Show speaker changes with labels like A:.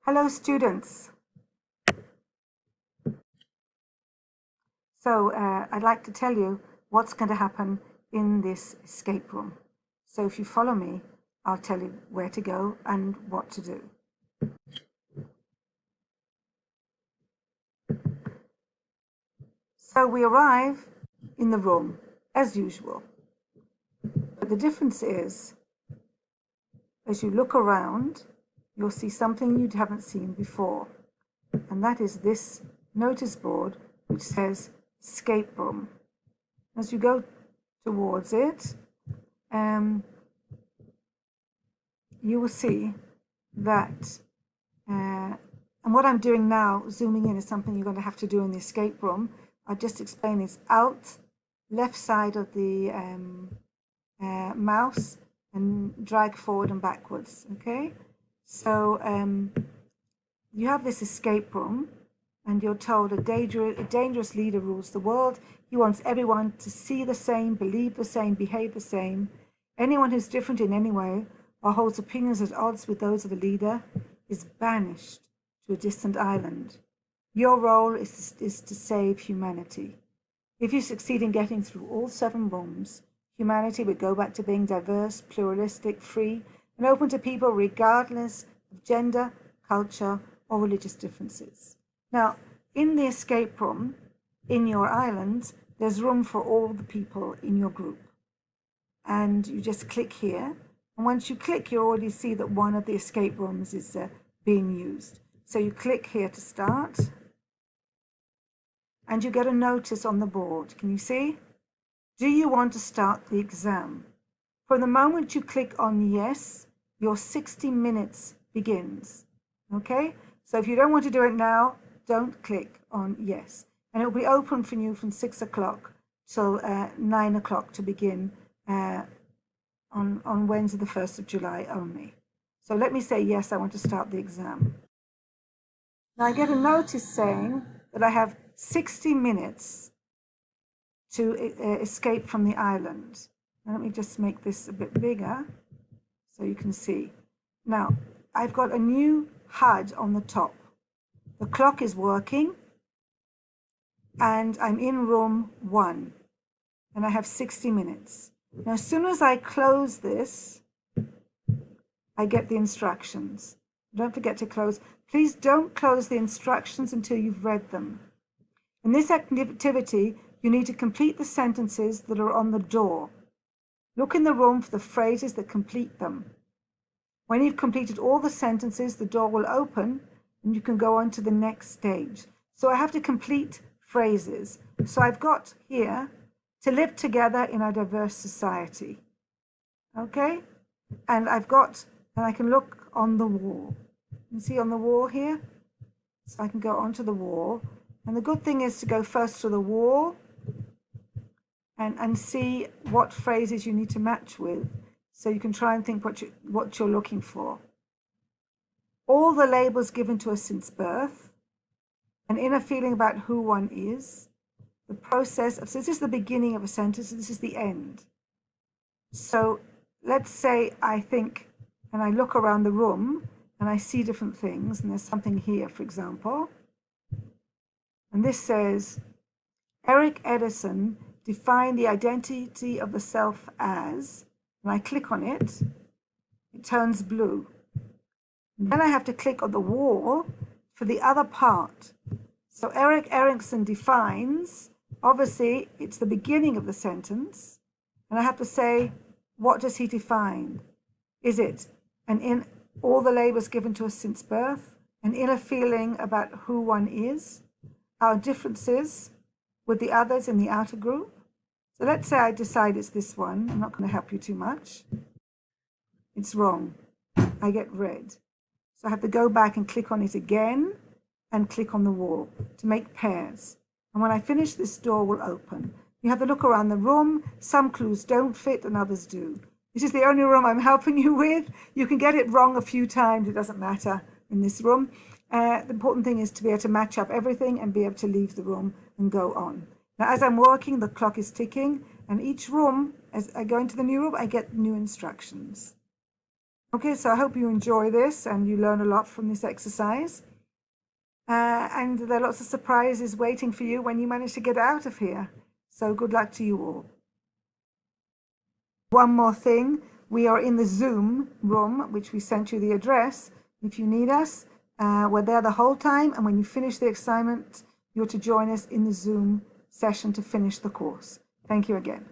A: Hello, students. So I'd like to tell you what's going to happen in this escape room. So if you follow me, I'll tell you where to go and what to do. So we arrive in the room as usual. But the difference is, as you look around, you'll see something you haven't seen before. And that is this notice board which says escape room. As you go towards it, you will see that, and what I'm doing now, zooming in, is something you're going to have to do in the escape room. I'll just explain. It's Alt, left side of the mouse, and drag forward and backwards, okay? So you have this escape room, and you're told a dangerous leader rules the world. He wants everyone to see the same, believe the same, behave the same. Anyone who's different in any way or holds opinions at odds with those of the leader is banished to a distant island. Your role is to save humanity. If you succeed in getting through all 7 rooms, humanity would go back to being diverse, pluralistic, free, and open to people regardless of gender, culture, or religious differences. Now, in the escape room, in your island, there's room for all the people in your group. And you just click here. And once you click, you already see that one of the escape rooms is being used. So you click here to start. And you get a notice on the board. Can you see? Do you want to start the exam? From the moment you click on yes, your 60 minutes begins. Okay? So if you don't want to do it now, don't click on yes. And it will be open for you from 6 o'clock till 9 o'clock to begin on Wednesday, the 1st of July only. So let me say yes, I want to start the exam. Now I get a notice saying that I have 60 minutes to escape from the island. Now let me just make this a bit bigger so you can see. Now, I've got a new HUD on the top. The clock is working, and I'm in room 1, and I have 60 minutes. Now, as soon as I close this, I get the instructions. Don't forget to close. Please don't close the instructions until you've read them. In this activity, you need to complete the sentences that are on the door. Look in the room for the phrases that complete them. When you've completed all the sentences, the door will open and you can go on to the next stage. So I have to complete phrases. So I've got here, to live together in a diverse society. Okay? And I can look on the wall. You see on the wall here? So I can go onto the wall. And the good thing is to go first to the wall and see what phrases you need to match with, so you can try and think what you're looking for. All the labels given to us since birth, an inner feeling about who one is, the process of, so this is the beginning of a sentence, this is the end. So let's say I think, and I look around the room, and I see different things, and there's something here, for example, and this says, Eric Edison defined the identity of the self as, and I click on it, it turns blue. And then I have to click on the wall for the other part. So Erik Erikson defines, obviously it's the beginning of the sentence, and I have to say, what does he define? Is it all the labels given to us since birth, an inner feeling about who one is, our differences with the others in the outer group? So let's say I decide it's this one. I'm not going to help you too much. It's wrong. I get red. So I have to go back and click on it again and click on the wall to make pairs. And when I finish, this door will open. You have to look around the room. Some clues don't fit and others do. This is the only room I'm helping you with. You can get it wrong a few times. It doesn't matter in this room. The important thing is to be able to match up everything and be able to leave the room and go on. Now, as I'm working, the clock is ticking, and each room, as I go into the new room, I get new instructions. Okay, so I hope you enjoy this and you learn a lot from this exercise. And there are lots of surprises waiting for you when you manage to get out of here. So good luck to you all. One more thing, we are in the Zoom room, which we sent you the address. If you need us, we're there the whole time. And when you finish the assignment, you're to join us in the Zoom session to finish the course. Thank you again.